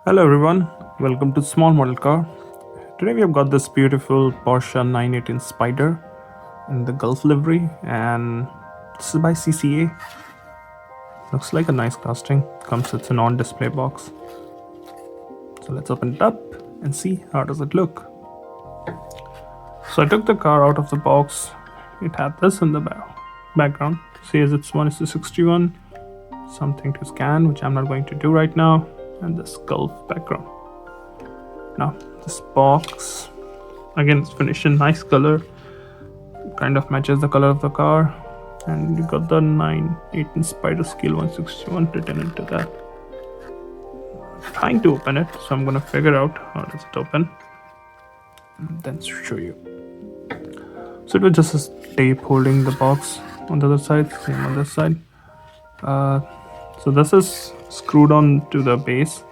Hello everyone, welcome to Small Model Car. Today we have got this beautiful Porsche 918 Spyder in the Gulf livery, and this is by CCA. Looks like a nice casting. Comes with an on-display box. So let's open it up and see how does it look. So I took the car out of the box. It had this in the background. Says it's 1:61. Something to scan, which I'm not going to do right now, and this Gulf background. Now this box again is finished in nice color, kind of matches the color of the car, and you got the 918 Spyder scale 161 written into that. I'm trying to open it, so I'm gonna figure out how does it open and then show you. So it was just a tape holding the box on the other side, same on this side. So this is screwed on to the base.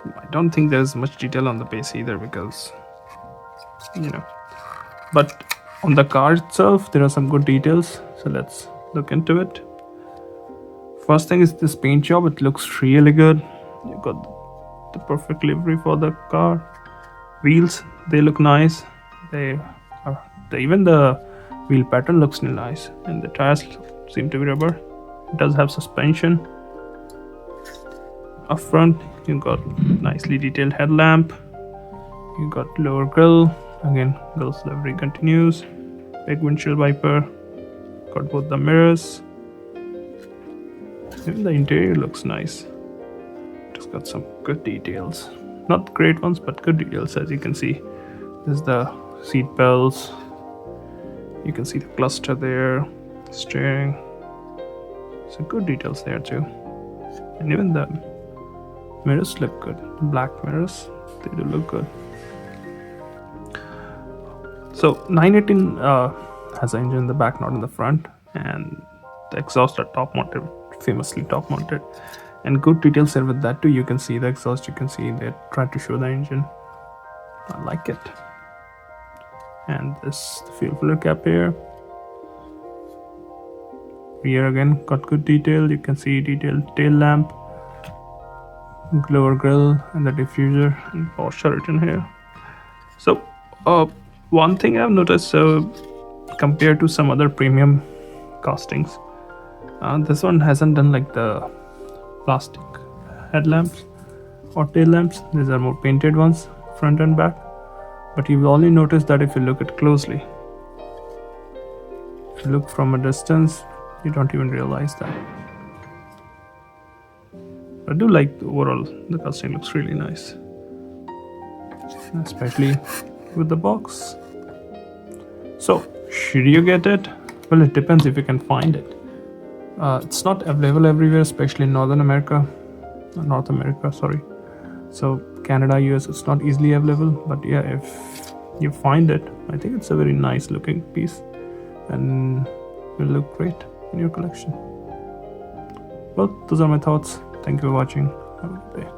I don't think there's much detail on the base either because, but on the car itself there are some good details, so let's look into it. First thing is this paint job. It looks really good. You got the perfect livery for the car. Wheels, they look nice. Even the wheel pattern looks nice, and the tires seem to be rubber. It does have suspension. Up front you got nicely detailed headlamp. You got lower grille, again Gulf's livery continues. Big windshield wiper. Got both the mirrors. Even the interior looks nice. It's got some good details, not great ones but good details. As you can see, there's the seat belts. You can see the cluster there, steering. So good details there too. And even the mirrors look good. Black mirrors, they do look good. So 918 has an engine in the back, not in the front, and the exhaust are top mounted, famously top mounted, and good details there with that too. You can see the exhaust, you can see they try to show the engine. I like it. And this fuel filler cap here. Rear again got good detail. You can see detailed tail lamp, lower grille, and the diffuser, and Porsche written here. So one thing I've noticed, compared to some other premium castings, this one hasn't done like the plastic headlamps or tail lamps. These are more painted ones, front and back. But you will only notice that if you look at closely. If you look from a distance, you don't even realize that. I do like overall, the casting looks really nice, especially with the box. So should you get it? Well, it depends if you can find it. It's not available everywhere, especially in North America, sorry. So Canada, US, it's not easily available, but yeah, if you find it, I think it's a very nice looking piece and will look great in your collection. Well, those are my thoughts. Thank you for watching. Have a good day.